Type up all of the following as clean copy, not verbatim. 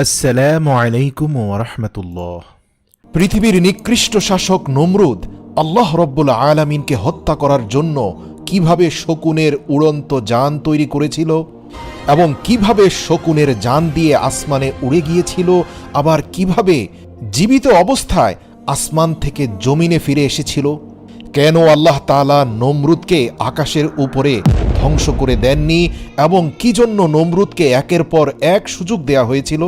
আসসালামু আলাইকুম ওয়া রাহমাতুল্লাহ। পৃথিবীর নিকৃষ্ট শাসক নমরুদ আল্লাহ রব্বুল আলামিনকে হত্যা করার জন্য কিভাবে শকুনের উড়ন্ত যান তৈরি করেছিল এবং কিভাবে শকুনের যান দিয়ে আসমানে উড়ে গিয়েছিল, আবার কিভাবে জীবিত অবস্থায় আসমান থেকে জমিনে ফিরে এসেছিল, কেন আল্লাহ তাআলা নমরুদকে আকাশের উপরে ধ্বংস করে দেননি এবং কি জন্য নমরুদকে একের পর এক সুযোগ দেয়া হয়েছিল।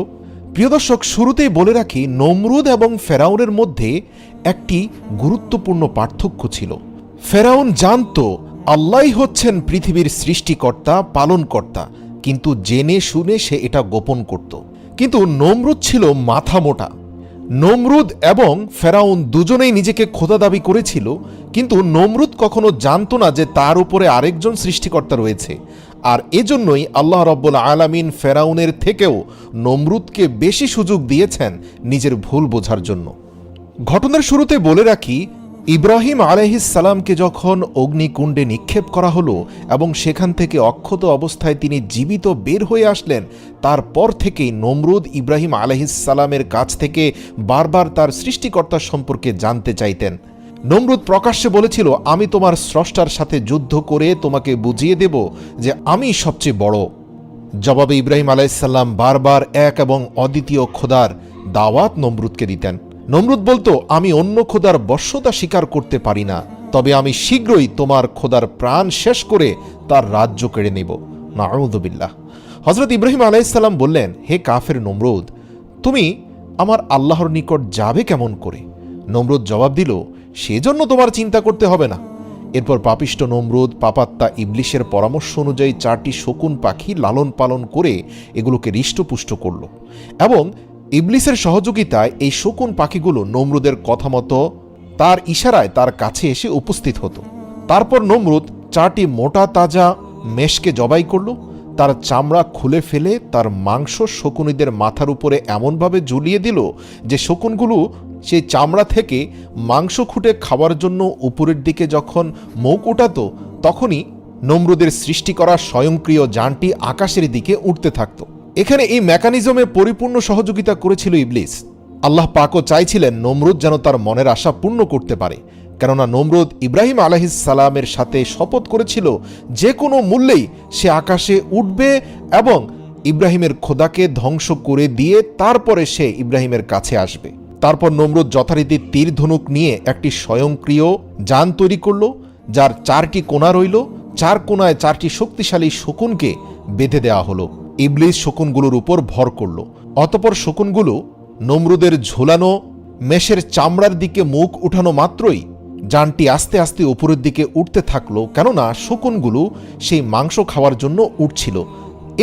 প্রিয় দর্শক, শুরুতেই বলে রাখি, নমরুদ এবং ফেরাউনের মধ্যে একটি গুরুত্বপূর্ণ পার্থক্য ছিল। ফেরাউন জানত আল্লাহই হচ্ছেন পৃথিবীর সৃষ্টিকর্তা, পালনকর্তা, কিন্তু জেনে শুনে সে এটা গোপন করত। কিন্তু নমরুদ ছিল মাথা মোটা। নমরুদ এবং ফেরাউন দুজনেই নিজেকে খোদা দাবি করেছিল, কিন্তু নমরুদ কখনো জানত না যে তার উপরে আরেকজন সৃষ্টিকর্তা রয়েছে। আর এজন্যই আল্লাহ রব্বুল আলামিন ফেরাউনের থেকেও নমরুদকে বেশি সুযোগ দিয়েছেন নিজের ভুল বোঝার জন্য। ঘটনার শুরুতে বলে রাখি, ইব্রাহিম আলাইহিস সালামকে যখন অগ্নিকুণ্ডে নিক্ষেপ করা হলো এবং সেখান থেকে অক্ষত অবস্থায় তিনি জীবিত বের হয়ে আসলেন, তারপর থেকেই নমরুদ ইব্রাহিম আলাইহিস সালামের কাছ থেকে বারবার তার সৃষ্টিকর্তা সম্পর্কে জানতে চাইতেন। নমরুদ প্রকাশ্যে বলেছিল, আমি তোমার স্রষ্টার সাথে যুদ্ধ করে তোমাকে বুঝিয়ে দেব যে আমি সবচেয়ে বড়। জবাবে ইব্রাহিম আলাইহিস সালাম বারবার এক এবং অদ্বিতীয় খোদার দাওয়াত নমরুদকে দিতেন। নমরুদ বলতো, আমি অন্য খোদার বশ্যতা স্বীকার করতে পারি না, তবে আমি শীঘ্রই তোমার খোদার প্রাণ শেষ করে তার রাজ্য কেড়ে নেব। নাউযুবিল্লাহ। হযরত ইব্রাহিম আলাইহিস সালাম বললেন, হে কাফের নমরুদ, তুমি আমার আল্লাহর নিকট যাবে কেমন করে? নমরুদ জবাব দিল, সেজন্য তোমার চিন্তা করতে হবে না। এরপর পাপিষ্ট নমরুদ পাপাত্মা ইবলিশের পরামর্শ অনুযায়ী 4টি শকুন পাখি লালন পালন করে এগুলোকে হৃষ্টপুষ্ট করল এবং ইবলিসের সহযোগিতায় এই শকুন পাখিগুলো নমরুদের কথা মতো তার ইশারায় তার কাছে এসে উপস্থিত হতো। তারপর নমরুদ 4টি মোটা তাজা মেষকে জবাই করল, তার চামড়া খুলে ফেলে তার মাংস শকুনিদের মাথার উপরে এমনভাবে ঝুলিয়ে দিল যে শকুনগুলো সেই চামড়া থেকে মাংস খুঁটে খাওয়ার জন্য উপরের দিকে যখন মুখ উঠাতো, তখনই নমরুদের সৃষ্টি করা স্বয়ংক্রিয় যানটি আকাশের দিকে উঠতে থাকত। এখানে এই মেকানিজমে পরিপূর্ণ সহযোগিতা করেছিল ইবলিস। আল্লাহ পাকও চাইছিলেন নমরুদ যেন তার মনের আশা পূর্ণ করতে পারে, কেননা নমরুদ ইব্রাহিম আলাইহিস সালামের সাথে শপথ করেছিল যে কোনো মূল্যেই সে আকাশে উঠবে এবং ইব্রাহিমের খোদাকে ধ্বংস করে দিয়ে তারপরে সে ইব্রাহিমের কাছে আসবে। তারপর নমরুদ যথারীতি তীর ধনুক নিয়ে একটি স্বয়ংক্রিয় যান তৈরি করল, যার 4টি কোণা রইল। 4 কোণায় 4টি শক্তিশালী শকুনকে বেঁধে দেওয়া হলো। ইবলিস শকুনগুলোর উপর ভর করল। অতপর শকুনগুলো নমরুদের ঝোলানো মেষের চামড়ার দিকে মুখ উঠানো মাত্রই যানটি আস্তে আস্তে উপরের দিকে উঠতে থাকলো, কেননা শকুনগুলো সেই মাংস খাওয়ার জন্য উঠছিল।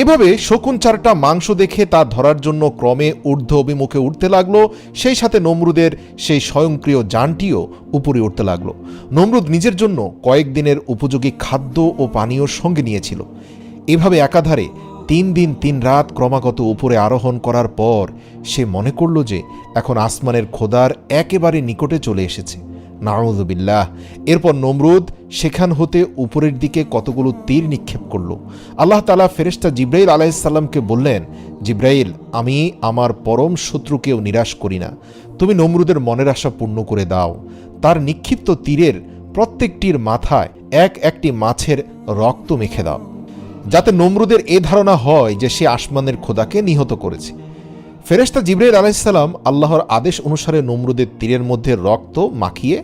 এভাবে শকুন 4টা মাংস দেখে তা ধরার জন্য ক্রমে ঊর্ধ্ব অভিমুখে উঠতে লাগলো। সেই সাথে নমরুদের সেই স্বয়ংক্রিয় যানটিও উপরে উঠতে লাগলো। নমরুদ নিজের জন্য কয়েকদিনের উপযোগী খাদ্য ও পানীয় সঙ্গে নিয়েছিল। এভাবে একাধারে 3 দিন 3 রাত ক্রমাগত উপরে আরোহণ করার পর সে মনে করল যে এখন আসমানের খোদার একেবারে নিকটে চলে এসেছে। নাউযুবিল্লাহ। এরপর নমরুদ সেখান হতে উপরের দিকে কতগুলো তীর নিক্ষেপ করল। আল্লাহ তাআলা ফেরেশতা জিবরাইল আলাইহিস সালামকে বললেন, জিবরাইল, আমি আমার পরম শত্রুকেও নিরাশ করি না, তুমি নমরুদের মনের আশা পূর্ণ করে দাও। তার নিক্ষিপ্ত তীরের প্রত্যেকটির মাথায় একটি মাছের রক্ত মেখে দাও, যাতে নমরুদের এ ধারণা হয় যে সে আসমানের খোদাকে নিহত করেছে। ফেরেশতা জিবরাইল আলাইহিস সালাম আল্লাহর আদেশ অনুসারে নমরুদের তীরের মধ্যে রক্ত মাখিয়ে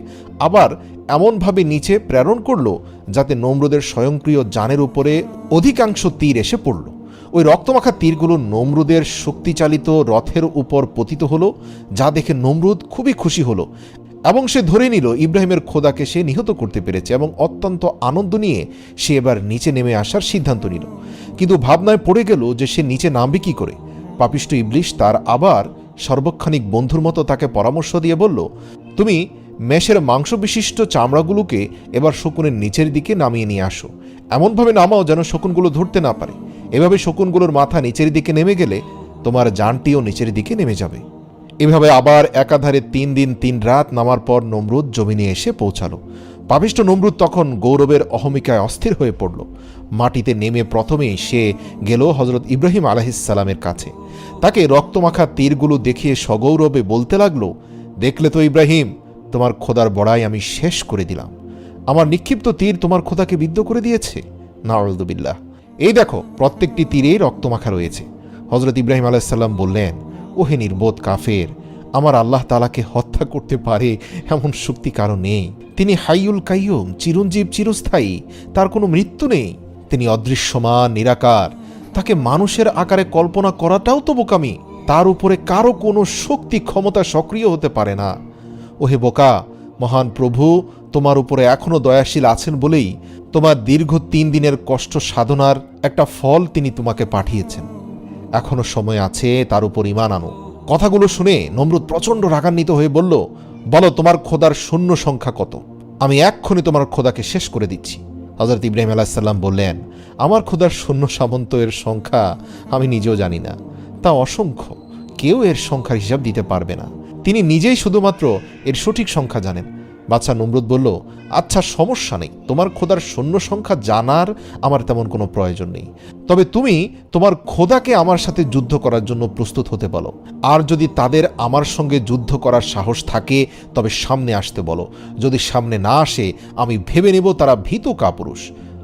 আবার এমনভাবে নিচে প্রেরণ করল যাতে নমরুদের স্বয়ংক্রিয় যানের উপরে অধিকাংশ তীর এসে পড়ল। ওই রক্তমাখা তীরগুলো নমরুদের শক্তিচালিত রথের উপর পতিত হলো, যা দেখে নমরুদ খুবই খুশি হলো এবং সে ধরে নিল ইব্রাহিমের খোদাকে সে নিহত করতে পেরেছে এবং অত্যন্ত আনন্দ নিয়ে সে এবার নিচে নেমে আসার সিদ্ধান্ত নিল। কিন্তু ভাবনায় পড়ে গেল যে সে নিচে নামবে কি করে। পাপিষ্ট ইবলিশ তার আবার সর্বক্ষণিক বন্ধুর মতো তাকে পরামর্শ দিয়ে বলল, তুমি মেষের মাংস বিশিষ্ট চামড়াগুলোকে এবার শকুনের নিচের দিকে নামিয়ে নিয়ে আসো, এমনভাবে নামাও যেন শকুনগুলো ধরতে না পারে। এভাবে শকুনগুলোর মাথা নিচের দিকে নেমে গেলে তোমার যানটিও নিচের দিকে নেমে যাবে। এভাবে আবার একাধারে 3 দিন 3 রাত নামার পর নমরুদ জমিনে এসে পৌঁছালো। পাপিষ্ঠ নমরুদ তখন গৌরবের অহমিকায় অস্থির হয়ে পড়ল। মাটিতে নেমে প্রথমেই সে গেল হজরত ইব্রাহিম আলাইহিসসালামের কাছে। তাকে রক্তমাখা তীরগুলো দেখিয়ে সগৌরবে বলতে লাগলো, দেখলে তো ইব্রাহিম, তোমার খোদার বড়াই আমি শেষ করে দিলাম। আমার নিক্ষিপ্ত তীর তোমার খোদাকে বিদ্ধ করে দিয়েছে। নাউযুবিল্লাহ। এই দেখো, প্রত্যেকটি তীরেই রক্তমাখা রয়েছে। হজরত ইব্রাহিম আলাইহিসসালাম বললেন, ওহে নির্বোধ কাফের, আমার আল্লাহ তাআলাকে হত্যা করতে পারে এমন শক্তি কারো নেই। তিনি হাইয়ুল কাইয়ুম, চিরঞ্জীব, চিরস্থায়ী, তার কোনো মৃত্যু নেই। তিনি অদৃশ্যমান, নিরাকার, তাকে মানুষের আকারে কল্পনা করাটাও তো বোকামি। তার উপরে কারো কোনো শক্তি ক্ষমতা সক্রিয় হতে পারে না। ওহে বোকা, মহান প্রভু তোমার উপরে এখনো দয়াশীল আছেন বলেই তোমার দীর্ঘ 3 দিনের কষ্ট সাধনার একটা ফল তিনি তোমাকে পাঠিয়েছেন। এখনো সময় আছে, তার উপর ঈমান আনো। কথাগুলো শুনে নমরুদ প্রচণ্ড রাগান্বিত হয়ে বলল, বলো তোমার খোদার শূন্য সংখ্যা কত? আমি এক্ষুনি তোমার খোদাকে শেষ করে দিচ্ছি। হযরত ইব্রাহিম আলাইহিস সালাম বললেন, আমার খোদার সৈন্য সামন্ত এর সংখ্যা আমি নিজেও জানি না, তা অসংখ্য, কেউ এর সংখ্যার হিসাব দিতে পারবে না। তিনি নিজেই শুধুমাত্র এর সঠিক সংখ্যা জানেন। বাদশাহ নমরুদ বলল, আচ্ছা সমস্যা নেই, তোমার খোদার সৈন্য সংখ্যা জানার আমার তেমন কোনো প্রয়োজন নেই। তবে তুমি তোমার খোদাকে আমার সাথে যুদ্ধ করার জন্য প্রস্তুত হতে বলো। আর যদি তাদের আমার সঙ্গে যুদ্ধ করার সাহস থাকে তবে সামনে আসতে বলো। যদি সামনে না আসে আমি ভেবে নেব তারা ভীত কাপুরুষ।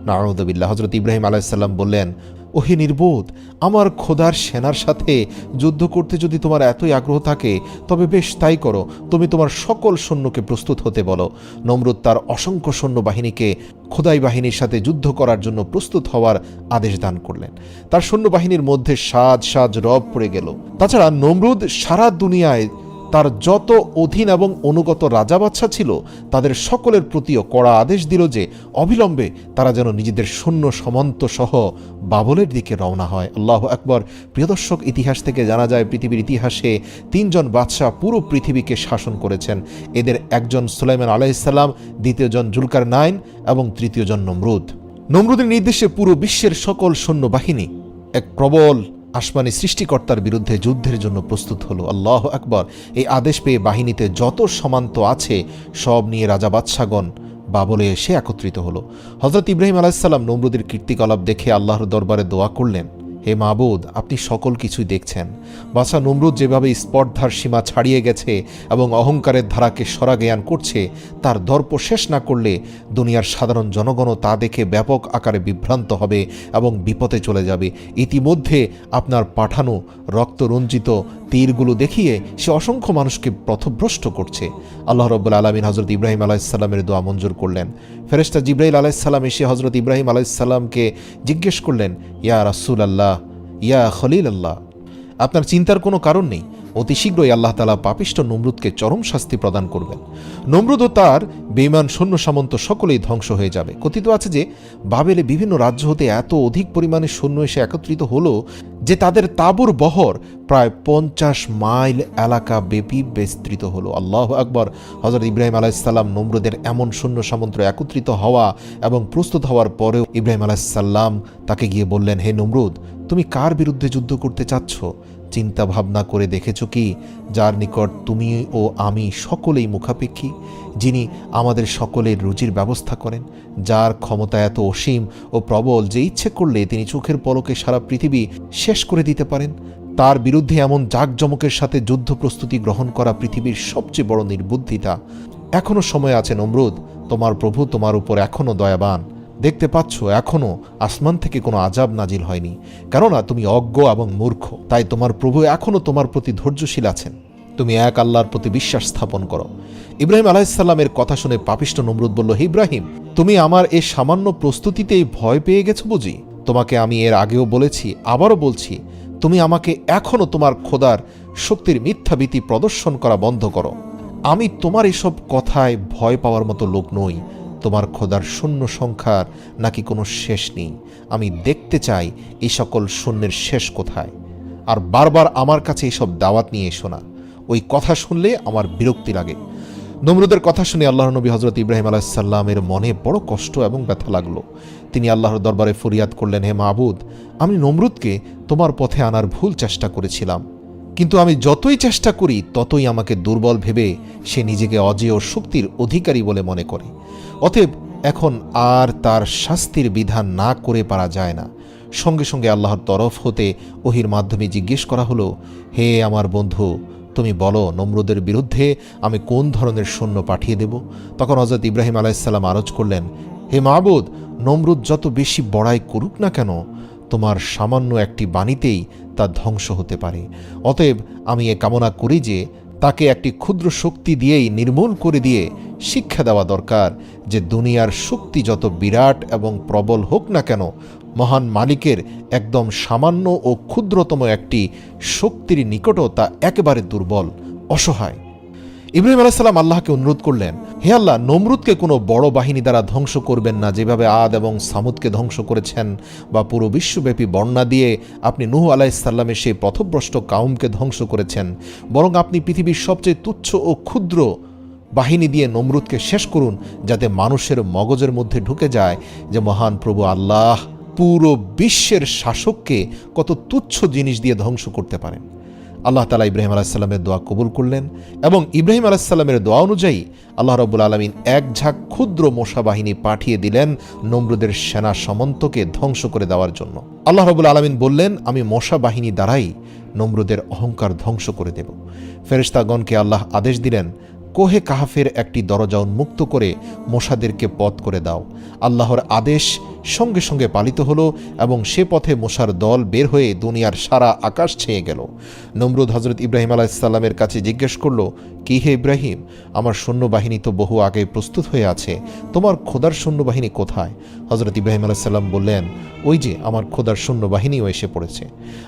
নাউযুবিল্লাহ। হযরত ইব্রাহিম আলাইহিস সালাম বললেন, ওহে নির্বোধ, আমার খোদার সেনার সাথে যুদ্ধ করতে যদি তোমার এতই আগ্রহ থাকে তবে বেশ তাই করো। তুমি তোমার সকল সৈন্যকে প্রস্তুত হতে বলো। নমরুদ তার অসংখ্য সৈন্যবাহিনীকে খোদাই বাহিনীর সাথে যুদ্ধ করার জন্য প্রস্তুত হওয়ার আদেশ দান করলেন। তার সৈন্যবাহিনীর মধ্যে সাজ সাজ রব পড়ে গেল। তাছাড়া নমরুদ সারা দুনিয়ায় তার যত অধীন এবং অনুগত রাজা বাদশা ছিল তাদের সকলের প্রতিও কড়া আদেশ দিল যে অবিলম্বে তারা যেন নিজেদের সৈন্য সামন্ত সহ বাবলের দিকে রওনা হয়। আল্লাহু আকবার। প্রিয় দর্শক, ইতিহাস থেকে জানা যায় পৃথিবীর ইতিহাসে 3 জন বাদশা পুরো পৃথিবীকে শাসন করেছেন। এদের একজন সুলাইমান আলাইহিস সালাম, দ্বিতীয়জন জুলকারনাইন এবং তৃতীয়জন নমরুদ। নমরুদের নির্দেশে পুরো বিশ্বের সকল সৈন্যবাহিনী এক প্রবল আসমানি সৃষ্টিকর্তার বিরুদ্ধে যুদ্ধের জন্য প্রস্তুত হলো। আল্লাহু আকবার। এই আদেশ পেয়ে বাহিনীতে যত সমান্ত আছে সব নিয়ে রাজা বাদশাগণ বাবলে এসে একত্রিত হলো। হযরত ইব্রাহিম আলাইহিস সালাম নমরুদের কীর্তিকলাপ দেখে আল্লাহর দরবারে দোয়া করলেন, হে মাবুদ, আপনি সকল কিছুই দেখছেন। বাদশা নমরুদ যেভাবে স্পর্ধার সীমা ছাড়িয়ে গেছে এবং অহংকারের ধারাকে সরাজ্ঞান করছে, তার দর্প শেষ না করলে দুনিয়ার সাধারণ জনগণও তা দেখে ব্যাপক আকারে বিভ্রান্ত হবে এবং বিপদে চলে যাবে। ইতিমধ্যে আপনার পাঠানো রক্তরঞ্জিত তীরগুলো দেখিয়ে সে অসংখ্য মানুষকে পথভ্রষ্ট করছে। আল্লাহ রাব্বুল আলামিন হযরত ইব্রাহিম আলাইহিস সালামের দোয়া মঞ্জুর করলেন। ফেরেশতা জিবরাইল আলাইহিস সালাম এসে হযরত ইব্রাহিম আলাইহিস সালামকে জিজ্ঞেস করলেন, ইয়া রাসূলুল্লাহ, ইয়া খলিলাল্লাহ, আপনার চিন্তার কোনো কারণ নেই, অতি শীঘ্রই আল্লাহ তাআলা পাপিষ্ঠ নমরুদকে চরম শাস্তি প্রদান করবেন। নমরুদ ও তার বেঈমান সৈন্য সামন্ত সকলেই ধ্বংস হয়ে যাবে। কথিত আছে যে বাবেলে বিভিন্ন রাজ্য হতে এত অধিক পরিমাণে সৈন্য এসে একত্রিত হলো যে তাদের তাঁবুর বহর প্রায় 50 মাইল এলাকা ব্যাপী বিস্তৃত হলো। আল্লাহু আকবার। হযরত ইব্রাহিম আলাইহিস সালাম নমরুদের এমন সৈন্য সামন্ত একত্রিত হওয়া এবং প্রস্তুত হওয়ার পরেও ইব্রাহিম আলাইহিস সালাম তাকে গিয়ে বললেন, হে নমরুদ, তুমি কার বিরুদ্ধে যুদ্ধ করতে চাচ্ছ? চিন্তা ভাবনা করে দেখেছ কি যার নিকট তুমি ও আমি সকলেই মুখাপেক্ষী, যিনি আমাদের সকলের রুজির ব্যবস্থা করেন, যার ক্ষমতা এত অসীম ও প্রবল যে ইচ্ছে করলে তিনি চোখের পলকে সারা পৃথিবী শেষ করে দিতে পারেন। তার বিরুদ্ধে এমন জাঁকজমকের সাথে যুদ্ধ প্রস্তুতি গ্রহণ করা পৃথিবীর সবচেয়ে বড় নির্বুদ্ধিতা। এখনো সময় আছে নমরুদ, তোমার প্রভু তোমার উপর এখনো দয়াবান। দেখতে পাচ্ছ এখনো আসমান থেকে কোনো আযাব নাজিল হয়নি, কেননা তুমি অজ্ঞ এবং মূর্খ। তাই তোমার প্রভু এখনো তোমার প্রতি ধৈর্যশীল আছেন। তুমি এক আল্লাহর প্রতি বিশ্বাস স্থাপন করো। ইব্রাহিম আলাইহিস সালামের কথা শুনে পাপিষ্ঠ নমরুদ বলল, হে ইব্রাহিম, তুমি আমার এই সামান্য প্রস্তুতিতেই ভয় পেয়ে গেছো বুঝি? তোমাকে আমি এর আগেও বলেছি, আবারও বলছি, তুমি আমাকে এখনো তোমার খোদার শক্তির মিথ্যাভীতি প্রদর্শন করা বন্ধ করো। আমি তোমার এসব কথায় ভয় পাওয়ার মতো লোক নই। তোমার খোদার শূন্য সংখ্যার নাকি কোনো শেষ নেই। আমি দেখতে চাই এই সকল শূন্যের শেষ কোথায়। আর বারবার আমার কাছে এইসব দাওয়াত নিয়ে এসো না, ওই কথা শুনলে আমার বিরক্তি লাগে। নমরুদের কথা শুনে আল্লাহর নবী হযরত ইব্রাহিম আলাইহিস সালামের মনে বড় কষ্ট এবং ব্যথা লাগলো। তিনি আল্লাহর দরবারে ফরিয়াদ করলেন, হে মাবুদ, আমি নমরুদকে তোমার পথে আনার ভুল চেষ্টা করেছিলাম। কিন্তু আমি যতই চেষ্টা করি ততই আমাকে দুর্বল ভেবে সে নিজেকে অজেয় শক্তির অধিকারী বলে মনে করে। অতএব এখন আর তার শাস্তির বিধান না করে পারা যায় না। সঙ্গে সঙ্গে আল্লাহর তরফ হতে ওহির মাধ্যমে জিজ্ঞেস করা হলো, হে আমার বন্ধু, তুমি বলো নমরুদের বিরুদ্ধে আমি কোন ধরনের সৈন্য পাঠিয়ে দেব? তখন হযরত ইব্রাহিম আলাইহিসসালাম আরজ করলেন, হে মাবুদ, নমরুদ যত বেশি বড়াই করুক না কেন, তোমার সামান্য একটি বাণীতেই তা ধ্বংস হতে পারে। অতএব আমি এ কামনা করি যে তাকে একটি ক্ষুদ্র শক্তি দিয়েই নির্মূল করে দিয়ে শিক্ষা দেওয়া দরকার যে দুনিয়ার শক্তি যত বিরাট এবং প্রবল হোক না কেন, মহান মালিকের একদম সামান্য ও ক্ষুদ্রতম একটি শক্তির নিকটও তা একেবারে দুর্বল, অসহায়। ইব্রাহিম আলাইহিস সালাম আল্লাহকে অনুরোধ করলেন, হে আল্লাহ, নমরুদকে কোনো বড় বাহিনী দ্বারা ধ্বংস করবেন না, যেভাবে আদ এবং সামুদকে ধ্বংস করেছেন, বা পুরো বিশ্বব্যাপী বন্যা দিয়ে আপনি নূহ আলাইহিস সালামের সেই পথভ্রষ্ট কাউমকে ধ্বংস করেছেন। বরং আপনি পৃথিবীর সবচেয়ে তুচ্ছ ও ক্ষুদ্র বাহিনী দিয়ে নমরুদকে শেষ করুন, যাতে মানুষের মগজের মধ্যে ঢুকে যায় যে মহান প্রভু আল্লাহ পুরো বিশ্বের শাসককে কত তুচ্ছ জিনিস দিয়ে ধ্বংস করতে পারেন। আল্লাহ তাআলা ইব্রাহিম আলাইহিস সালামের দোয়া কবুল করলেন এবং ইব্রাহিম আলাইহিস সালামের দোয়া অনুযায়ী আল্লাহ রাব্বুল আলামিন এক ঝাঁক ক্ষুদ্র মশা বাহিনী পাঠিয়ে দিলেন নমরুদের সেনা সামন্তকে ধ্বংস করে দেওয়ার জন্য। আল্লাহ রাব্বুল আলামিন বললেন, আমি মশা বাহিনী দ্বারাই নমরুদের অহংকার ধ্বংস করে দেব। ফেরেশতাগণকে আল্লাহ আদেশ দিলেন, কোহে কাহাফের একটি দরজা উন্মুক্ত করে মশাদেরকে পথ করে দাও। আল্লাহর আদেশ সঙ্গে সঙ্গে পালিত হলো এবং সে পথে মশার দল বের হয়ে দুনিয়ার সারা আকাশ ছেয়ে গেল। নমরুদ হযরত ইব্রাহিম আলাইহিস সালামের কাছে জিজ্ঞেস করল, কি হে ইব্রাহিম, আমার সৈন্যবাহিনী তো বহু আগে প্রস্তুত হয়ে আছে, তোমার খোদার সৈন্যবাহিনী কোথায়? হযরত ইব্রাহিম আলাইহিস সালাম বললেন, ওই যে আমার খোদার সৈন্যবাহিনীও এসে পড়েছে।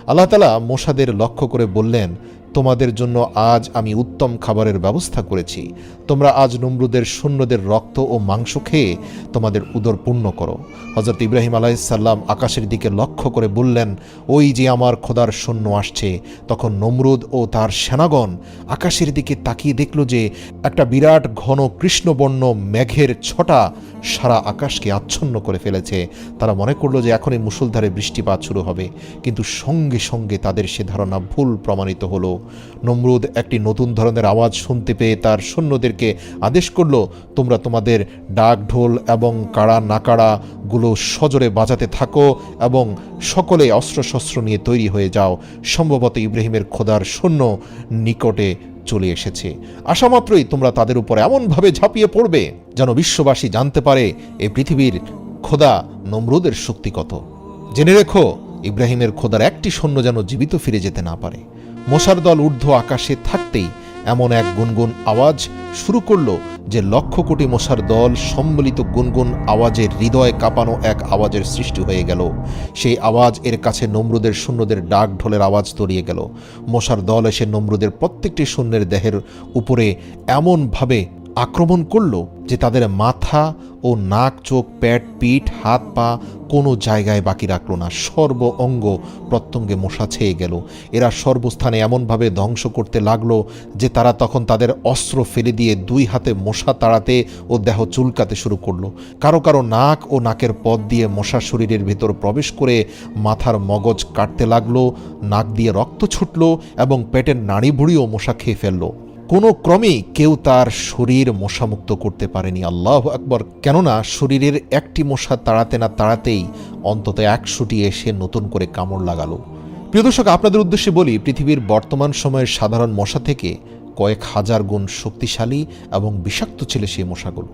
আল্লাহ তাআলা মশাদের লক্ষ্য করে বললেন, তোমাদের জন্য আজ আমি উত্তম খাবারের ব্যবস্থা করেছি। তোমরা আজ নমরুদের সৈন্যদের রক্ত ও মাংস খেয়ে তোমাদের উদর পূর্ণ করো। হযরত ইব্রাহিম আলাইহিস সালাম আকাশের দিকে লক্ষ্য করে বললেন, ওই যে আমার খোদার সৈন্য আসছে। তখন নমরুদ ও তার সেনাগণ আকাশের দিকে তাকিয়ে দেখল যে একটা বিরাট ঘন কৃষ্ণবর্ণ মেঘের ছটা সারা আকাশকে আচ্ছন্ন করে ফেলেছে। তারা মনে করলো যে এখনই মুষলধারে বৃষ্টিপাত শুরু হবে, কিন্তু সঙ্গে সঙ্গে তাদের সে ধারণা ভুল প্রমাণিত হলো। নমরুদ একটি নতুন ধরনের আওয়াজ শুনতে পেয়ে তার সৈন্যদেরকে আদেশ করল, তোমরা তোমাদের ডাক ঢোল এবং কাড়া নাকাড়াগুলো সজোরে বাজাতে থাকো এবং সকলে অস্ত্রশস্ত্র নিয়ে তৈরি হয়ে যাও। সম্ভবত ইব্রাহিমের খোদার সৈন্য নিকটে চলে এসেছে। আসামাত্রই তোমরা তাদের উপর এমনভাবে ঝাঁপিয়ে পড়বে যেন বিশ্ববাসী জানতে পারে এই পৃথিবীর খোদা নমরুদের শক্তি কত। জেনে রেখো, ইব্রাহিমের খোদার একটি সৈন্য যেন জীবিত ফিরে যেতে না পারে। মশার দল ঊর্ধ্ব আকাশে থাকতেই এমন এক গুনগুন আওয়াজ শুরু করল যে লক্ষ কোটি মশার দল সম্মিলিত গুনগুন আওয়াজের হৃদয় কাঁপানো এক আওয়াজের সৃষ্টি হয়ে গেল। সেই আওয়াজ এর কাছে নমরুদের সৈন্যদের ডাক ঢোলের আওয়াজ তলিয়ে গেল। মশার দল এসে নমরুদের প্রত্যেকটি সৈন্যের দেহের উপরে এমনভাবে আক্রমণ করল যে তাদের মাথা ও নাক, চোখ, পেট, পিঠ, হাত, পা কোনো জায়গায় বাকি রাখল না। সর্ব অঙ্গ প্রত্যঙ্গে মশা ছেয়ে গেল। এরা সর্বস্থানে এমনভাবে ধ্বংস করতে লাগলো যে তারা তখন তাদের অস্ত্র ফেলে দিয়ে দুই হাতে মশা তাড়াতে ও দেহ চুলকাতে শুরু করলো। কারো কারো নাক ও নাকের পথ দিয়ে মশা শরীরের ভেতর প্রবেশ করে মাথার মগজ কাটতে লাগলো, নাক দিয়ে রক্ত ছুটল এবং পেটের নাড়ি ভুড়িও মশা খেয়ে ফেললো। কোনো ক্রমেই কেউ তার শরীর মশামুক্ত করতে পারেনি। আল্লাহু আকবার! কেননা শরীরের একটি মশা তাড়াতে না তাড়াতেই অন্তত 100টি এসে নতুন করে কামড় লাগালো। প্রিয় দর্শক, আপনাদের উদ্দেশ্যে বলি, পৃথিবীর বর্তমান সময়ের সাধারণ মশা থেকে কয়েক হাজার গুণ শক্তিশালী এবং বিষাক্ত ছিল সেই মশাগুলো।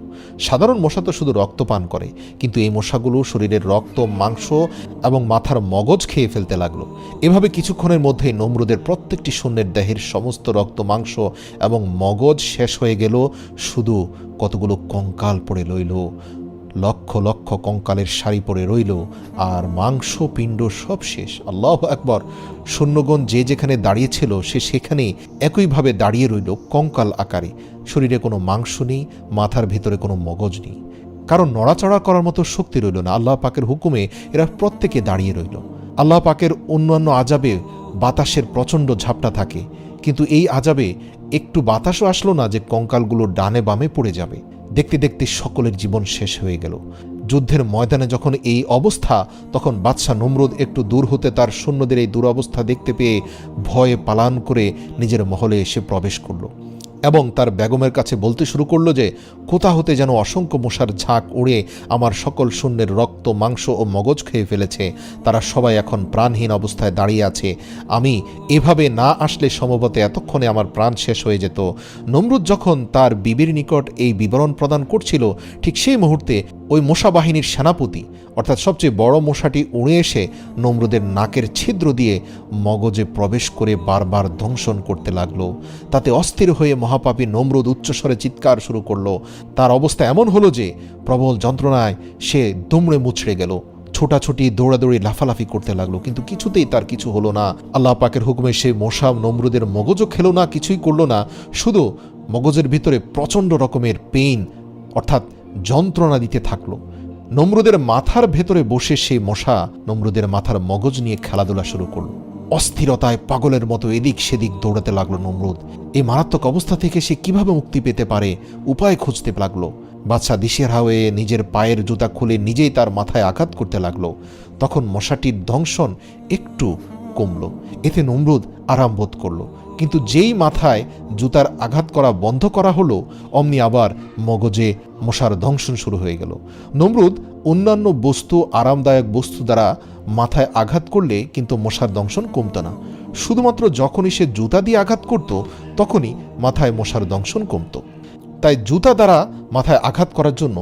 সাধারণ মশা তো শুধু রক্ত পান করে, কিন্তু এই মশাগুলো শরীরের রক্ত, মাংস এবং মাথার মগজ খেয়ে ফেলতে লাগলো। এভাবে কিছুক্ষণের মধ্যেই নমরুদের প্রত্যেকটি সৈন্যের দেহের সমস্ত রক্ত, মাংস এবং মগজ শেষ হয়ে গেল। শুধু কতগুলো কঙ্কাল পড়ে রইল, লক্ষ লক্ষ কঙ্কালের সারি পড়ে রইল, আর মাংস পিণ্ড সব শেষ। আল্লাহু আকবার! সৈন্যগণ যে যেখানে দাঁড়িয়েছিল সে সেখানেই একইভাবে দাঁড়িয়ে রইল কঙ্কাল আকারে। শরীরে কোনো মাংস নেই, মাথার ভেতরে কোনো মগজ নেই, কারণ নড়াচড়া করার মতো শক্তি রইল না। আল্লাহ পাকের হুকুমে এরা প্রত্যেকে দাঁড়িয়ে রইল। আল্লাহ পাকের অন্যান্য আযাবে বাতাসের প্রচণ্ড ঝাপটা থাকে, কিন্তু এই আযাবে একটু বাতাসও আসলো না যে কঙ্কালগুলো ডানে বামে পড়ে যাবে। দেখতে দেখতে সকলের জীবন শেষ হয়ে গেল। যুদ্ধের ময়দানে যখন এই অবস্থা, তখন বাদশাহ নমরুদ একটু দূর হতে তার সৈন্যদের এই দুরবস্থা দেখতে পেয়ে ভয়ে পালান করে নিজের মহলে এসে প্রবেশ করল এবং তার বেগমের কাছে বলতে শুরু করলো যে কোথা হতে যেন অসংখ্য মশার ঝাঁক উড়ে আমার সকল সৈন্যের রক্ত, মাংস ও মগজ খেয়ে ফেলেছে। তারা সবাই এখন প্রাণহীন অবস্থায় দাঁড়িয়ে আছে। আমি এভাবে না আসলে সম্ভবত এতক্ষণে আমার প্রাণ শেষ হয়ে যেত। নমরুদ যখন তার বিবির নিকট এই বিবরণ প্রদান করছিল, ঠিক সেই মুহূর্তে ওই মশা বাহিনীর সেনাপতি অর্থাৎ সবচেয়ে বড় মশাটি উড়ে এসে নমরুদের নাকের ছিদ্র দিয়ে মগজে প্রবেশ করে বারবার দংশন করতে লাগলো। তাতে অস্থির হয়ে মহাপাপী নমরুদ উচ্চস্বরে চিৎকার শুরু করলো। তার অবস্থা এমন হলো যে প্রবল যন্ত্রণায় সে দুমড়ে মুচড়ে গেল, ছোটাছুটি, দৌড়াদৌড়ি, লাফালাফি করতে লাগলো, কিন্তু কিছুতেই তার কিছু হলো না। আল্লাহ পাকের হুকুমে সেই মশা নমরুদের মগজও খেলো না, কিছুই করলো না, শুধু মগজের ভিতরে প্রচণ্ড রকমের পেইন অর্থাৎ যন্ত্রণা দিতে থাকলো। নমরুদের মাথার ভেতরে বসে সেই মশা নমরুদের মাথার মগজ নিয়ে খেলাধুলা শুরু করলো। অস্থিরতায় পাগলের মতো এদিক সেদিক দৌড়াতে লাগলো নমরুদ। এই মারাত্মক অবস্থা থেকে সে কিভাবে মুক্তি পেতে পারে উপায় খুঁজতে লাগলো। বাদশা দিশেহারা হয়ে নিজের পায়ের জুতা খুলে নিজেই তার মাথায় আঘাত করতে লাগলো। তখন মশাটির দংশন একটু কমলো, এতে নমরুদ আরাম বোধ করলো। কিন্তু যেই মাথায় জুতার আঘাত করা বন্ধ করা হলো, অমনি আবার মগজে মশার দংশন শুরু হয়ে গেল। নমরুদ অন্যান্য বস্তু, আরামদায়ক বস্তু দ্বারা মাথায় আঘাত করলে কিন্তু মশার দংশন কমতো না। শুধুমাত্র যখনই সে জুতা দিয়ে আঘাত করত তখনই মাথায় মশার দংশন কমতো। তাই জুতা দ্বারা মাথায় আঘাত করার জন্য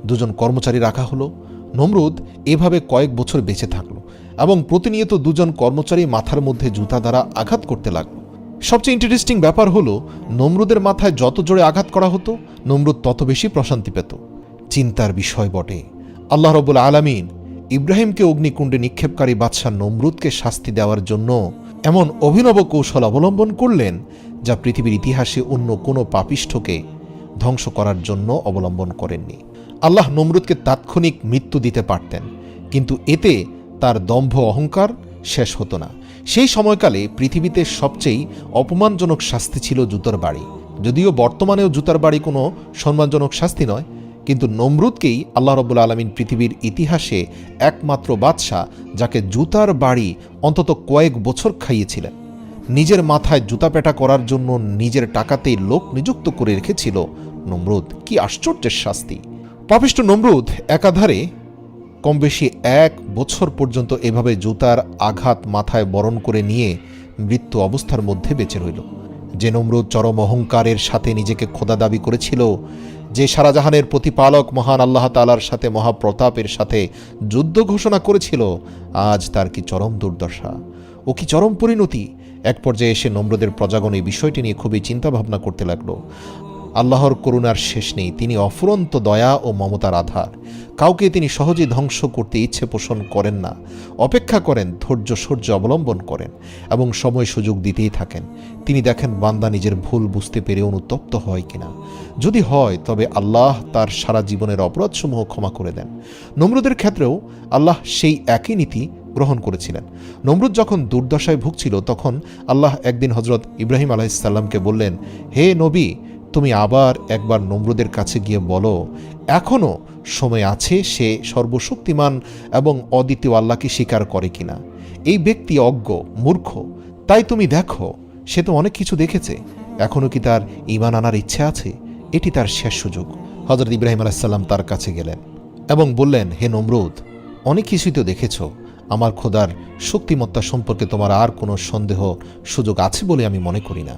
দুজন কর্মচারী রাখা হলো। নমরুদ এভাবে কয়েক বছর বেঁচে থাকলো এবং প্রতিনিয়ত দুজন কর্মচারী মাথার মধ্যে জুতা দ্বারা আঘাত করতে লাগলো। সবচেয়ে ইন্টারেস্টিং ব্যাপার হলো, নমরুদের মাথায় যত জোরে আঘাত করা হতো নমরুদ তত বেশি প্রশান্তি পেত। চিন্তার বিষয় বটে, আল্লাহ রাব্বুল আলামিন ইব্রাহিমকে অগ্নিকুণ্ডে নিক্ষেপকারী বাদশাহ নমরুদকে শাস্তি দেওয়ার জন্য এমন অভিনব কৌশল অবলম্বন করলেন যা পৃথিবীর ইতিহাসে অন্য কোনো পাপিষ্ঠকে ধ্বংস করার জন্য অবলম্বন করেননি। আল্লাহ নমরুদকে তাৎক্ষণিক মৃত্যু দিতে পারতেন, কিন্তু এতে তার দম্ভ অহংকার শেষ হতো না। সেই সময়কালে পৃথিবীতে সবচেয়ে অপমানজনক শাস্তি ছিল জুতার বাড়ি। যদিও বর্তমানেও জুতার বাড়ি কোনো সম্মানজনক শাস্তি নয়, কিন্তু নমরুদকেই আল্লাহ রাব্বুল আলামিন পৃথিবীর ইতিহাসে একমাত্র বাদশাহ যাকে জুতার বাড়ি অন্তত কয়েক বছর খাইয়েছিলেন। নিজের মাথায় জুতা পেটা করার জন্য নিজের টাকাতেই লোক নিযুক্ত করে রেখেছিল নমরুদ। কি আশ্চর্যের শাস্তি! পাপিষ্ঠ নমরুদ একাধারে কম বেশি 1 বছর পর্যন্ত এভাবে জুতার আঘাত মাথায় বরণ করে নিয়ে মৃত্যু অবস্থার মধ্যে বেঁচে রইল। যে নমরুদ চরম অহংকারের সাথে নিজেকে খোদা দাবি করেছিল, যে সারাজাহানের প্রতিপালক মহান আল্লাহ তাআলার সাথে মহাপ্রতাপের সাথে যুদ্ধ ঘোষণা করেছিল, আজ তার কি চরম দুর্দশা ও কি চরম পরিণতি! এক পর্যায়ে এসে নমরুদের প্রজাগণ এই বিষয়টি নিয়ে খুবই চিন্তাভাবনা করতে লাগলো। আল্লাহর করুণার শেষ নেই, তিনি অফুরন্ত দয়া ও মমতার আধার। কাউকে তিনি সহজে ধ্বংস করতে ইচ্ছে পোষণ করেন না, অপেক্ষা করেন, ধৈর্য সহ্য অবলম্বন করেন এবং সময় সুযোগ দিতেই থাকেন। তিনি দেখেন বান্দা নিজের ভুল বুঝতে পেরে অনুতপ্ত হয় কিনা। যদি হয় তবে আল্লাহ তার সারা জীবনের অপরাধসমূহ ক্ষমা করে দেন। নমরুদের ক্ষেত্রেও আল্লাহ সেই একই নীতি গ্রহণ করেছিলেন। নমরুদ যখন দুর্দশায় ভুগছিল তখন আল্লাহ একদিন হজরত ইব্রাহিম আলাইহিসসালামকে বললেন, হে নবী, তুমি আবার একবার নমরুদের কাছে গিয়ে বলো এখনও সময় আছে, সে সর্বশক্তিমান এবং অদ্বিতীয় আল্লাহকে স্বীকার করে কিনা। এই ব্যক্তি অজ্ঞ, মূর্খ, তাই তুমি দেখো, সে তো অনেক কিছু দেখেছে, এখনও কি তার ঈমান আনার ইচ্ছে আছে? এটি তার শেষ সুযোগ। হজরত ইব্রাহিম আলাইহিসসালাম তার কাছে গেলেন এবং বললেন, হে নমরুদ, অনেক কিছুই তো দেখেছ, আমার খোদার শক্তিমত্তা সম্পর্কে তোমার আর কোনো সন্দেহ সুযোগ আছে বলে আমি মনে করি না।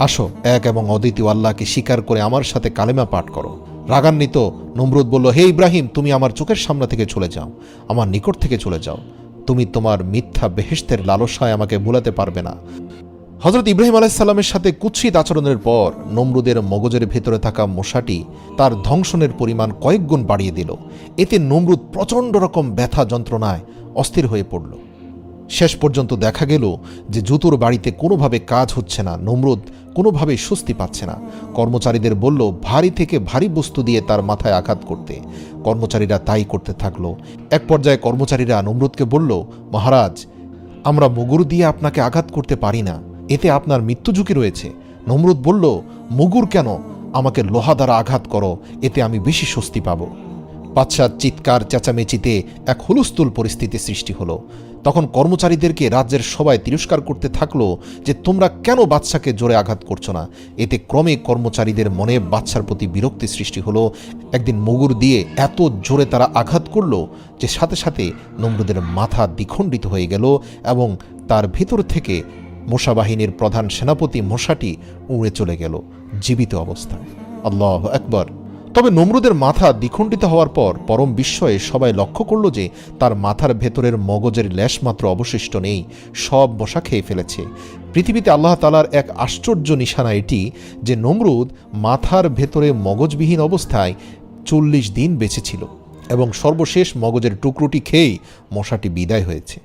আসো, এক এবং অদ্বিতীয় আল্লাহকে স্বীকার করে আমার সাথে কালেমা পাঠ করো। রাগান্বিত নমরুদ বলল, হে ইব্রাহিম, তুমি আমার চোখের সামনে থেকে চলে যাও, আমার নিকট থেকে চলে যাও, তুমি তোমার মিথ্যা বেহেশতের লালসায় আমাকে ভুলাতে পারবে না। হজরত ইব্রাহিম আলাইহিসসালামের সাথে কুৎসিত আচরণের পর নমরুদের মগজের ভেতরে থাকা মশাটি তার ধ্বংসনের পরিমাণ কয়েক গুণ বাড়িয়ে দিল। এতে নমরুদ প্রচণ্ড রকম ব্যথা যন্ত্রণায় অস্থির হয়ে পড়ল। শেষ পর্যন্ত দেখা গেল যে জুতোর বাড়িতে কোনোভাবে কাজ হচ্ছে না, নমরুদ কোনোভাবেই স্বস্তি পাচ্ছে না। কর্মচারীদের বলল ভারী থেকে ভারী বস্তু দিয়ে তার মাথায় আঘাত করতে। কর্মচারীরা তাই করতে থাকলো। এক পর্যায়ে কর্মচারীরা নমরুদকে বলল, মহারাজ, আমরা মুগুর দিয়ে আপনাকে আঘাত করতে পারি না, এতে আপনার মৃত্যু ঝুঁকি রয়েছে। নমরুদ বলল, মুগুর কেন, আমাকে লোহা দ্বারা আঘাত করো, এতে আমি বেশি স্বস্তি পাব। বাদশার চিৎকার চেঁচামেচিতে এক হুলস্থুল পরিস্থিতি সৃষ্টি হলো। তখন কর্মচারীদেরকে রাজ্যের সবাই তিরস্কার করতে থাকলো যে তোমরা কেন বাদশাকে জোরে আঘাত করছো না। এতে ক্রমে কর্মচারীদের মনে বাদশার প্রতি বিরক্তি সৃষ্টি হলো। একদিন মুগুর দিয়ে এত জোরে তারা আঘাত করলো যে সাথে সাথে নমরুদের মাথা দ্বিখণ্ডিত হয়ে গেল এবং তার ভেতর থেকে মূসা বাহিনীর প্রধান সেনাপতি মূসাটি উড়ে চলে গেল জীবিত অবস্থায়। আল্লাহু আকবার। তবে নমরুদের মাথা দ্বিখণ্ডিত হওয়ার পর পরম বিস্ময়ে সবাই লক্ষ্য করল যে তার মাথার ভেতরের মগজের লেশমাত্র অবশিষ্ট নেই, সব মশা খেয়ে ফেলেছে। পৃথিবীতে আল্লাহ তাআলার এক আশ্চর্য নিশানা এটি যে নমরুদ মাথার ভেতরে মগজবিহীন অবস্থায় 40 দিন বেঁচে ছিল এবং সর্বশেষ মগজের টুকরোটি খেয়েই মশাটি বিদায় হয়েছে।